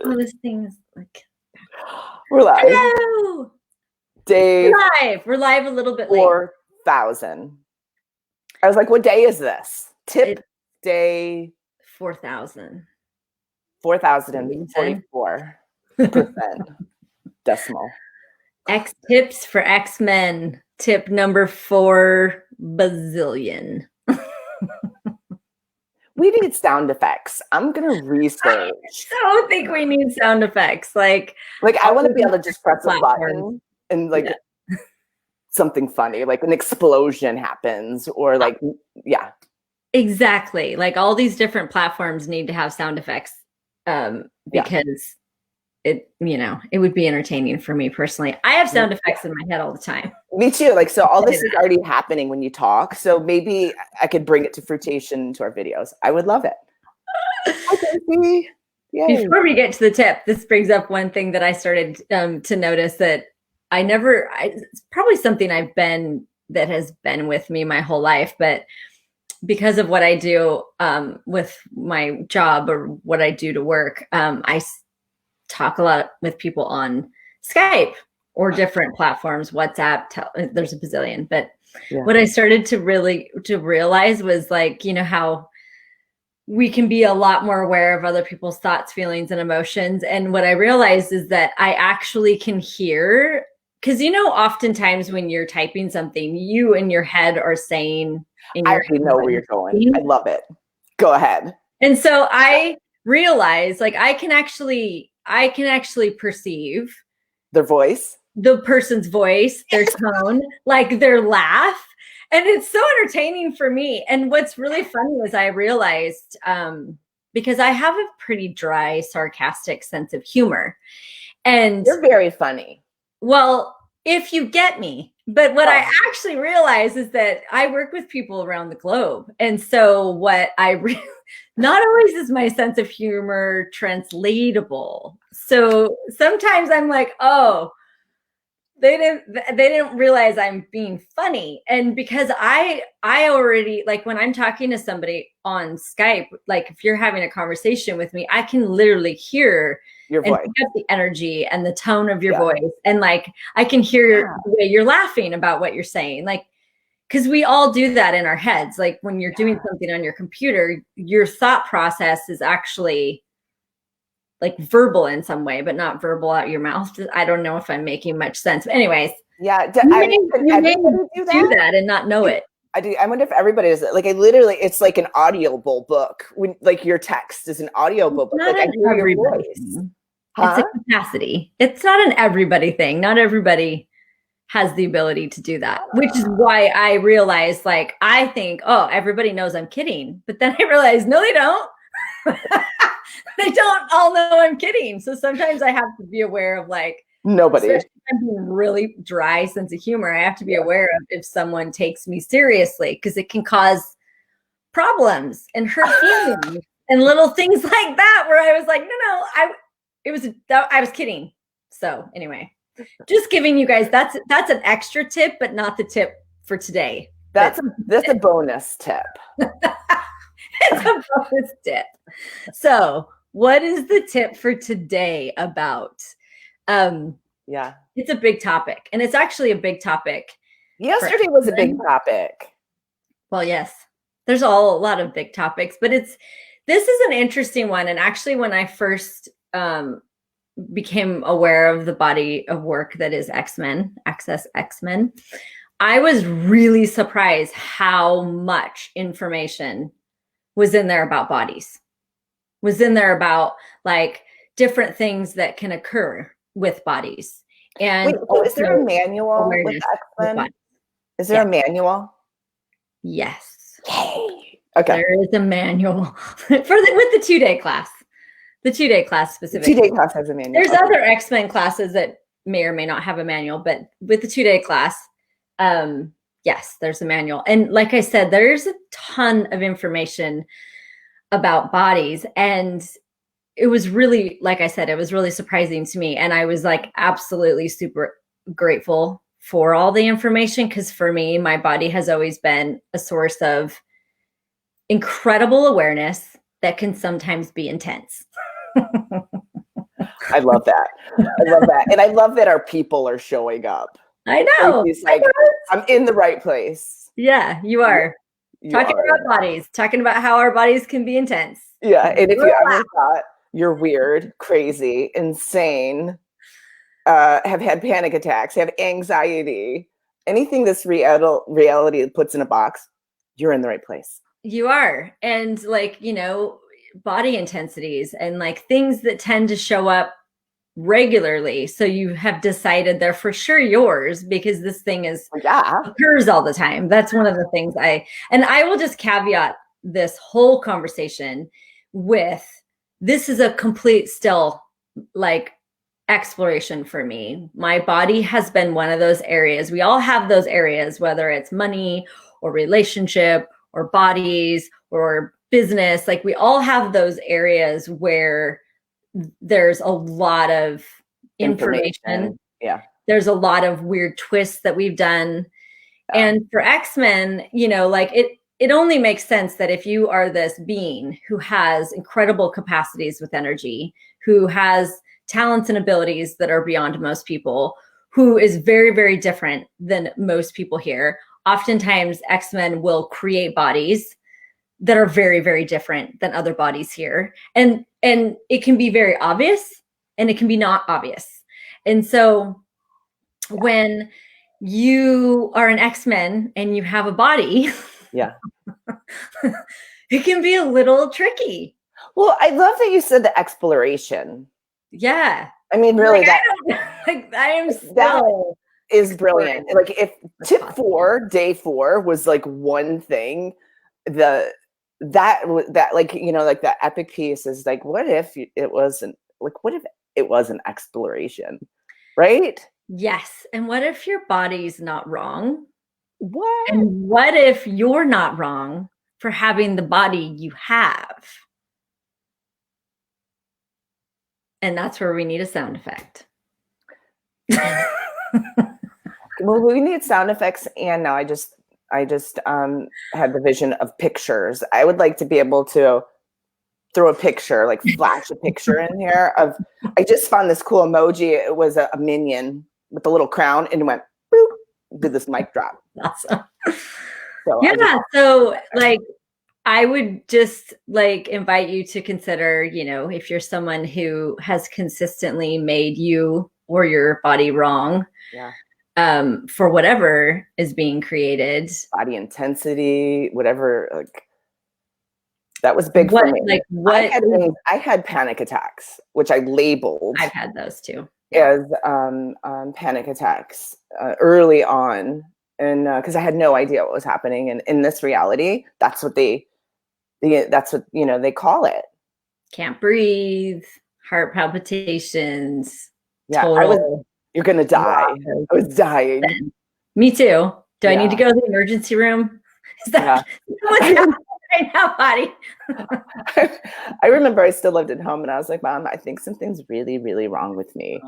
Oh, this thing is like. We're live. Hello. Day We're live a little bit late. 4,000. I was like, what day is this? Day 4,000. 4,044% decimal. X tips for X-Men. Tip number 4 bazillion. We need sound effects. I'm gonna research. I don't think we need sound effects. Like I want to be able to just press a button and something funny, like an explosion happens, or exactly. Like all these different platforms need to have sound effects because it would be entertaining for me personally. I have sound effects in my head all the time. Me too. So all this is already happening when you talk. So maybe I could bring it to fruition to our videos. I would love it. Okay. Before we get to the tip, this brings up one thing that I started to notice that it's probably something that has been with me my whole life, but because of what I do with my job or what I do to work, I talk a lot with people on Skype or different platforms, WhatsApp, there's a bazillion. But what I started to realize was how we can be a lot more aware of other people's thoughts, feelings, and emotions. And what I realized is that I actually can hear, because oftentimes when you're typing something, you in your head are saying, I already know where you're going. I love it. Go ahead. And so I realized I can actually perceive their voice, the person's voice, their tone, their laugh. And it's so entertaining for me. And what's really funny is I realized, because I have a pretty dry, sarcastic sense of humor. And you're very funny. Well, if you get me. But what I actually realize is that I work with people around the globe. And so what not always is my sense of humor translatable. So sometimes I'm like, oh, they didn't realize I'm being funny. And because I already, when I'm talking to somebody on Skype, if you're having a conversation with me, I can literally hear your voice, and get the energy and the tone of your voice. And I can hear the way you're laughing about what you're saying. Because we all do that in our heads. When you're doing something on your computer, your thought process is actually verbal in some way, but not verbal out your mouth. I don't know if I'm making much sense. But anyways. Yeah. You may do that and not know it. I do. I wonder if everybody does it. It's like an audible book. When your text is an audible book. I hear your voice. It's a capacity. It's not an everybody thing. Not everybody has the ability to do that, which is why I realized, I think, oh, everybody knows I'm kidding. But then I realized, no, they don't. They don't all know I'm kidding. So sometimes I have to be aware of nobody. I'm being really dry sense of humor. I have to be aware of if someone takes me seriously, because it can cause problems and hurt feelings and little things like that. Where I was like, no, I was kidding. So anyway, just giving you guys that's an extra tip, but not the tip for today. That's a bonus tip. It's a bonus tip. So what is the tip for today about? It's a big topic, and it's actually a big topic. Yesterday was a big topic. Well, yes, there's a lot of big topics, but this is an interesting one. And actually, when I first became aware of the body of work that is X-Men, Access X-Men, I was really surprised how much information was in there about bodies, was in there about different things that can occur with bodies. And is there a manual with X-Men? Is there a manual? Yes. Yay. Okay. There is a manual with the 2-day class. The 2-day class specifically. The 2-day class has a manual. There's other X-Men classes that may or may not have a manual, but with the 2-day class, yes, there's a manual. And like I said, there's a ton of information about bodies. And it was really, like I said, it was really surprising to me. And I was absolutely super grateful for all the information, because for me, my body has always been a source of incredible awareness that can sometimes be intense. I love that. I love that. And I love that our people are showing up. I know. It's like, I'm in the right place. Yeah, you are. You talking are. about bodies, talking about how our bodies can be intense. Yeah. And if you ever thought you're weird, crazy, insane, have had panic attacks, have anxiety, anything this reality puts in a box, you're in the right place. You are. And like, you know, body intensities and like things that tend to show up regularly. So you have decided they're for sure yours because this thing occurs all the time. That's one of the things I will just caveat this whole conversation with, this is a complete still like exploration for me. My body has been one of those areas. We all have those areas, whether it's money or relationship or bodies or business. Like we all have those areas where there's a lot of information. Yeah. There's a lot of weird twists that we've done. Yeah. And for X-Men, you know, like it only makes sense that if you are this being who has incredible capacities with energy, who has talents and abilities that are beyond most people, who is very, very different than most people here. Oftentimes, X-Men will create bodies that are very, very different than other bodies here. And it can be very obvious and it can be not obvious. And so when you are an X-Men and you have a body, it can be a little tricky. Well, I love that you said the exploration. Yeah. I mean, really, that is brilliant. Like if tip 4, day 4 was like one thing, that like, you know, like that epic piece is like, what if it wasn't like, what if it was an exploration, right? Yes. And what if your body's not wrong? What? And what if you're not wrong for having the body you have? And that's where we need a sound effect. Well, we need sound effects. And now I just had the vision of pictures. I would like to be able to throw a picture, like flash a picture in here of, I just found this cool emoji. It was a minion with a little crown and it went, boop, did this mic drop. Awesome. So yeah. So like, I would just like invite you to consider, you know, if you're someone who has consistently made you or your body wrong, for whatever is being created, body intensity, whatever, like that was big for me. Like what I had panic attacks, which I labeled. I've had those too. As panic attacks early on, and because I had no idea what was happening. And in this reality, that's what that's what, you know, they call it. Can't breathe, heart palpitations. Yeah, you're gonna die. I was dying. Me too. Do I need to go to the emergency room? Is that what's happening right now, body? I remember I still lived at home and I was like, Mom, I think something's really, really wrong with me.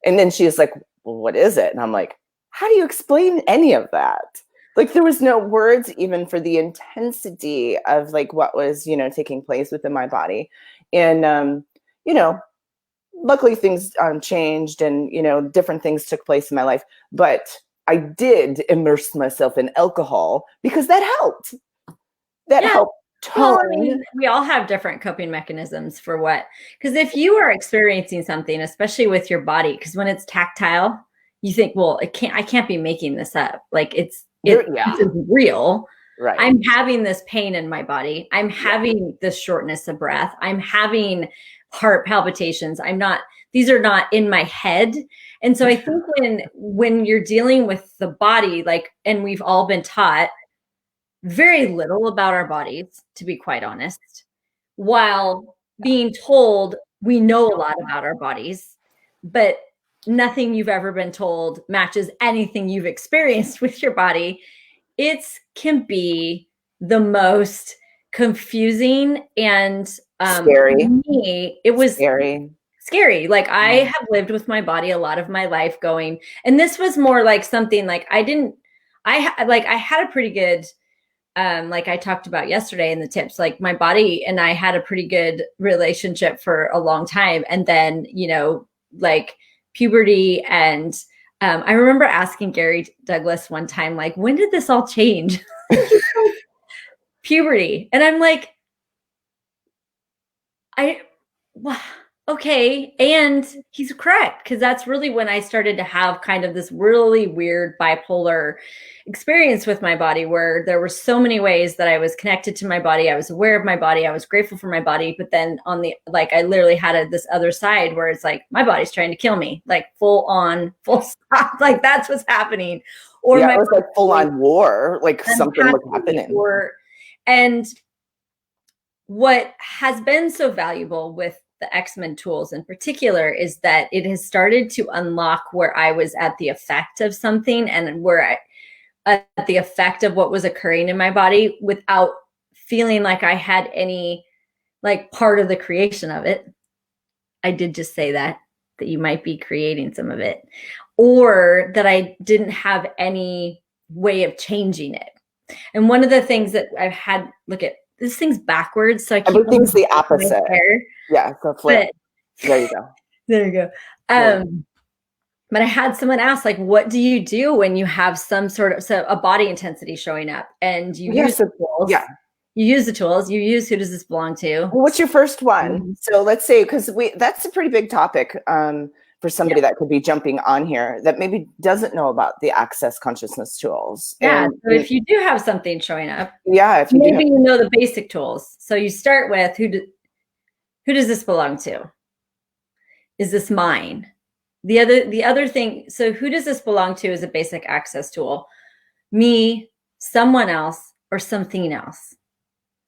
And then she's like, well, what is it? And I'm like, how do you explain any of that? Like there was no words even for the intensity of like what was, you know, taking place within my body. And, you know, luckily things changed and, you know, different things took place in my life, but I did immerse myself in alcohol because that helped. That helped tone. Well, I mean, we all have different coping mechanisms for what, because if you are experiencing something, especially with your body, because when it's tactile, you think, well, I can't be making this up. Like it's real. Right. I'm having this pain in my body. I'm having this shortness of breath. I'm having heart palpitations. These are not in my head. And so I think when you're dealing with the body, like, and we've all been taught very little about our bodies, to be quite honest, while being told we know a lot about our bodies, but nothing you've ever been told matches anything you've experienced with your body. It can be the most confusing and scary. For me, it was scary. Like I have lived with my body a lot of my life going, and this was more like something like I had a pretty good like I talked about yesterday in the tips, like my body and I had a pretty good relationship for a long time. And then, like puberty and I remember asking Gary Douglas one time, like, when did this all change? Puberty. And I'm like, okay. And he's correct, because that's really when I started to have kind of this really weird bipolar experience with my body, where there were so many ways that I was connected to my body. I was aware of my body. I was grateful for my body. But then I literally had this other side where it's like, my body's trying to kill me, like full on, full stop. Like that's what's happening. Or it was like full on war, like something was happening. And what has been so valuable with the X-Men tools in particular is that it has started to unlock where I was at the effect of something, and where at the effect of what was occurring in my body, without feeling like I had any like part of the creation of it. I did just say that you might be creating some of it, or that I didn't have any way of changing it. And one of the things that I've had, look at this thing's backwards, so I keep everything's the opposite. Yeah, so flip. There you go. There you go. But I had someone ask, like, what do you do when you have some sort of a body intensity showing up, and you use the tools? Yeah. You use the tools. You use who does this belong to? Well, what's your first one? So let's say, because that's a pretty big topic for somebody that could be jumping on here that maybe doesn't know about the Access Consciousness tools. Yeah. And so if you do have something showing up, if you maybe you know the basic tools. So you start with who does this belong to? Is this mine? The other thing, so who does this belong to is a basic access tool. Me, someone else, or something else.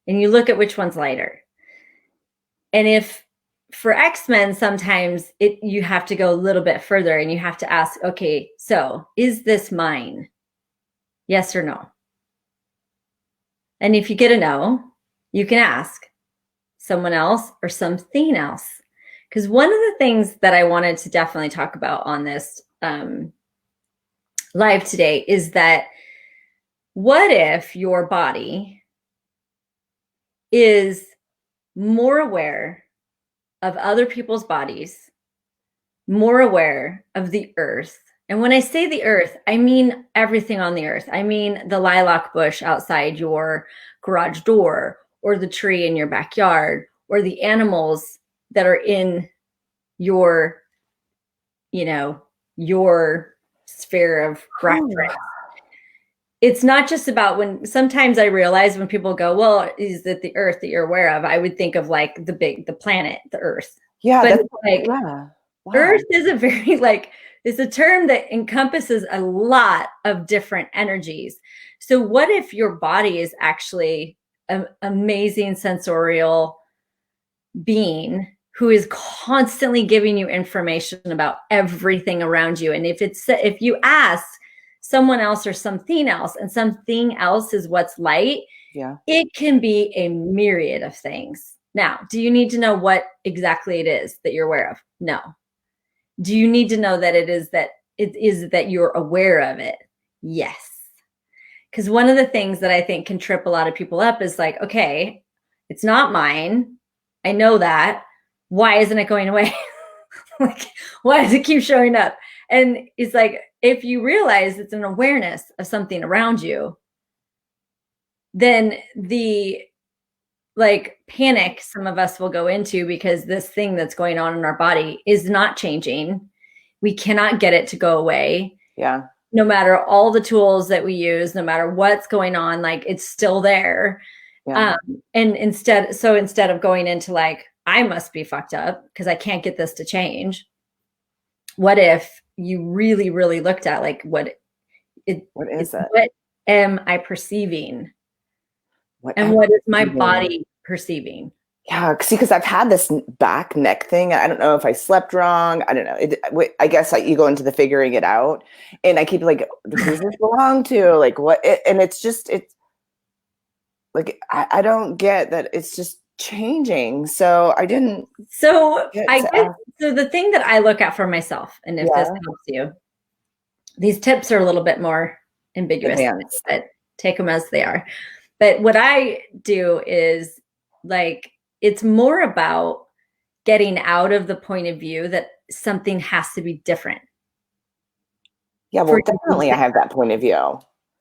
And you look at which one's lighter. And if for X-Men, sometimes you have to go a little bit further and you have to ask, okay, so is this mine? Yes or no? And if you get a no, you can ask someone else or something else. Because one of the things that I wanted to definitely talk about on this live today is that what if your body is more aware of other people's bodies, more aware of the earth? And when I say the earth, I mean everything on the earth. I mean the lilac bush outside your garage door, or the tree in your backyard, or the animals that are in your sphere of reference. It's not just about when sometimes I realize when people go, well, is it the earth that you're aware of? I would think of like the planet, the earth. Yeah. But wow. Earth is a very it's a term that encompasses a lot of different energies. So what if your body is actually an amazing sensorial being who is constantly giving you information about everything around you? And if you ask someone else or something else, and something else is what's light, it can be a myriad of things. Now, do you need to know what exactly it is that you're aware of? No. Do you need to know that it is that you're aware of it? Yes. Because one of the things that I think can trip a lot of people up is like, okay, it's not mine. I know that. Why isn't it going away? Why does it keep showing up? And it's like, if you realize it's an awareness of something around you, then the panic some of us will go into, because this thing that's going on in our body is not changing. We cannot get it to go away. Yeah. No matter all the tools that we use, no matter what's going on, it's still there. Yeah. And instead of going into I must be fucked up because I can't get this to change. What if you really, really looked at what is it? What am I perceiving? What is my body perceiving? Yeah, because I've had this back neck thing. I don't know if I slept wrong. I don't know. I guess you go into the figuring it out, and I keep who does this belong to? What? And it's I don't get that. It's just changing. So I didn't. So so the thing that I look at for myself, and if this helps you, these tips are a little bit more ambiguous, but take them as they are. But what I do is like, it's more about getting out of the point of view that something has to be different. Yeah, For well, definitely I have that point of view.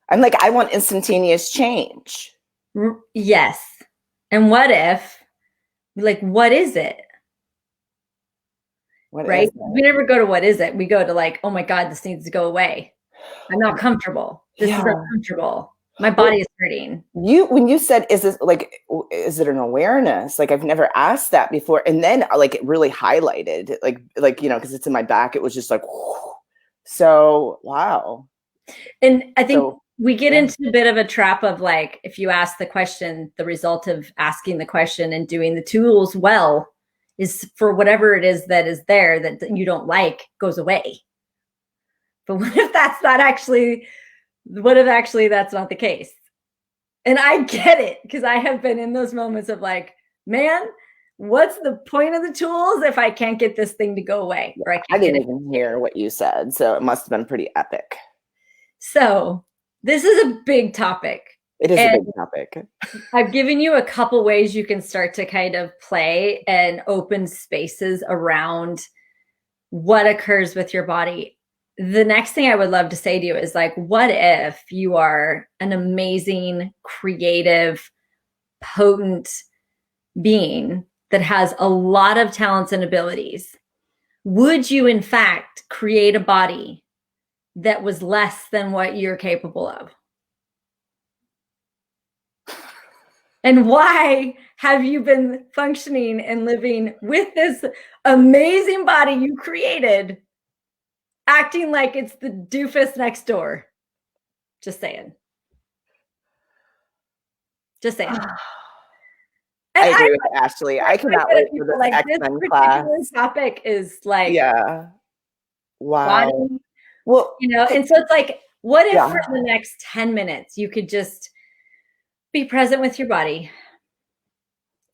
I'm like, I want instantaneous change. yes. And what if, like, what is it? What Right? is We it? never go to what is it. We go to like, oh my God, this needs to go away. I'm not comfortable. This is Yeah. uncomfortable. My Well, body is hurting. when you said, is this like, is it an awareness? Like I've never asked that before. And then like it really highlighted, like, you know, because it's in my back. It was just like, whew. So, wow. And I think So, we get yeah. into a bit of a trap of like, if you ask the question, the result of asking the question and doing the tools well is for whatever it is that is there that you don't like goes away. But what if that's not actually, what if actually that's not the case? And I get it because I have been in those moments of like, man, what's the point of the tools if I can't get this thing to go away or I I can't get didn't it? even hear what you said. So it must have been pretty epic. So this is a big topic. It is a And big topic. I've given you a couple ways you can start to kind of play and open spaces around what occurs with your body. The next thing I would love to say to you is like, what if you are an amazing, creative, potent being that has a lot of talents and abilities? Would you, in fact, create a body that was less than what you're capable of? And why have you been functioning and living with this amazing body you created, acting like it's the doofus next door? Just saying. Just saying. I And agree with Ashley. I cannot wait for this like this X-Men class. particular topic is like Yeah. body, Wow. Well, you know, and so it's like, what if for yeah. the next 10 minutes you could just be present with your body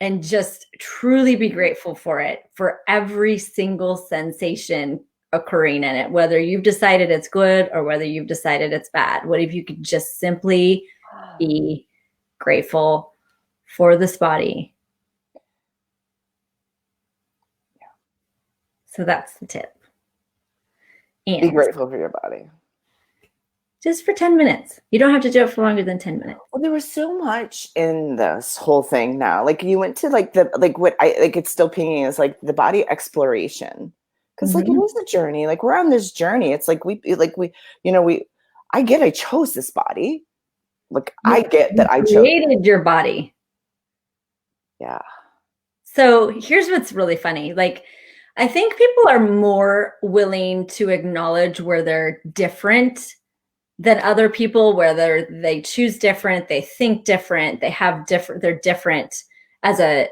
and just truly be grateful for it, for every single sensation occurring in it, whether you've decided it's good or whether you've decided it's bad? What if you could just simply be grateful for this body? So that's the tip. Be And grateful for your body. just for 10 minutes. You don't have to do it for longer than 10 minutes. Well, there was so much in this whole thing now. Like you went to like the like what I like it's still pinging is like the body exploration. Because like it is a journey. Like we're on this journey. It's like we you know, I get I chose this body. Like I get You that I chose. created your body. Yeah. So here's what's really funny. Like, I think people are more willing to acknowledge where they're different than other people, where they choose different, they think different, they have different, they're different as a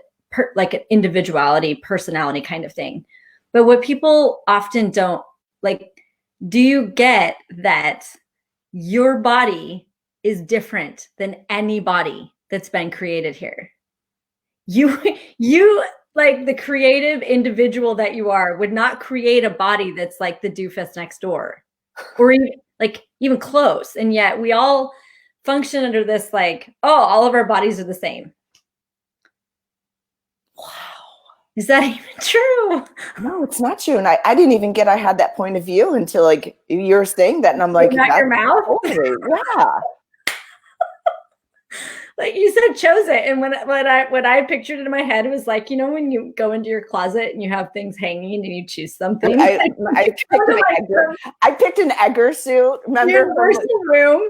like an individuality, personality kind of thing. But what people often don't like, do you get that your body is different than any body that's been created here? You like the creative individual that you are would not create a body that's like the doofus next door or even close. And yet we all function under this like, oh, all of our bodies are the same. Wow. Is that even true? No, it's not true. And I didn't even get I had that point of view until like you're saying that. And I'm like, Not that's your mouth? totally, yeah. Like you said, chose it. And when I pictured it in my head, it was like, you know, when you go into your closet and you have things hanging and you choose something. I picked an Egger suit. Remember? Universal room,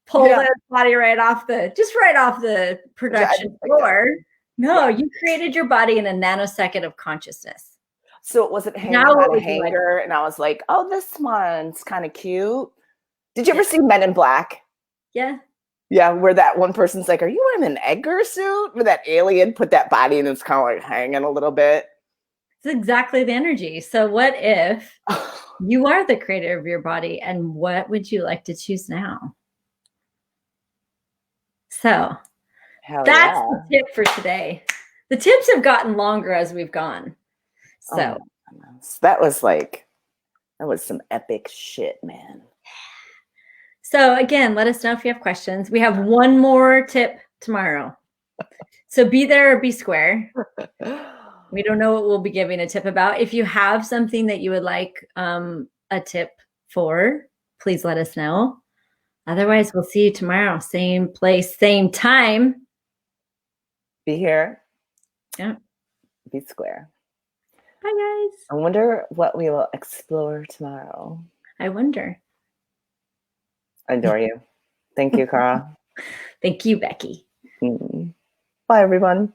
pull Yeah. the body right off the production floor. No, you created your body in a nanosecond of consciousness. So it wasn't hanging Now what on a would you like? hanger, and I was like, "Oh, this one's kind of cute." Did you ever see Men in Black? Yeah. Yeah, where that one person's like, "Are you wearing an Edgar suit?" Where that alien put that body and it's kind of like hanging a little bit. It's exactly the energy. So what if you are the creator of your body, and what would you like to choose now? So Hell that's yeah. the tip for today. The tips have gotten longer as we've gone. So that was some epic shit, man. So again, let us know if you have questions. We have one more tip tomorrow. So be there or be square. We don't know what we'll be giving a tip about. If you have something that you would like a tip for, please let us know. Otherwise, we'll see you tomorrow. Same place, same time. Be here. Yeah. Be square. Bye, guys. I wonder what we will explore tomorrow. I wonder. I adore you. Thank you, Cara. Thank you, Becky. Bye, everyone.